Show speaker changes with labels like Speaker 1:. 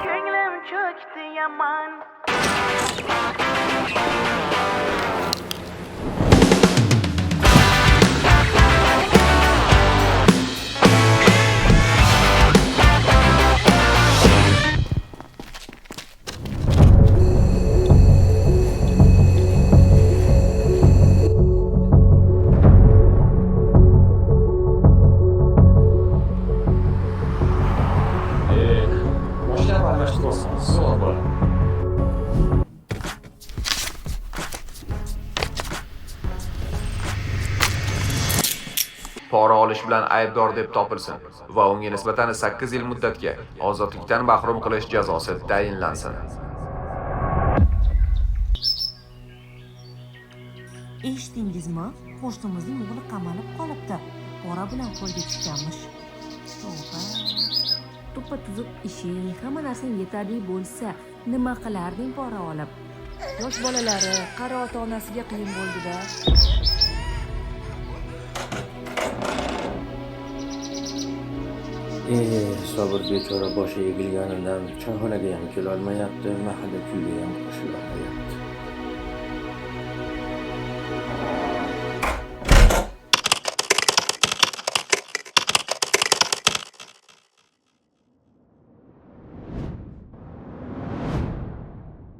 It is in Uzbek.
Speaker 1: Ko'nglim cho'kdi yomon.
Speaker 2: Mashina almashtirsin, zo'r bo'ladi.
Speaker 3: Pora olish bilan aybdor deb topilsin va unga nisbatan 8 yil muddatga ozodlikdan mahrum qilish jazosi tayinlansin.
Speaker 4: Eshitdingizmi? Qo'shnimizning o'g'li qamalib qolibdi. Pora bilan qo'lga tushganmish. Tavba. Tuppa tuzuq ishing, hamma narsang yetarli bo'lsa, nima qilarding pora olib? Yosh bolalari, qari ota-onasiga qiyin bo'ldi-da.
Speaker 5: Sabr bechora boshi egilganidan choyxonaga ham kelolmayapti, mahalla kuyiga ham qo'shilolmayapti.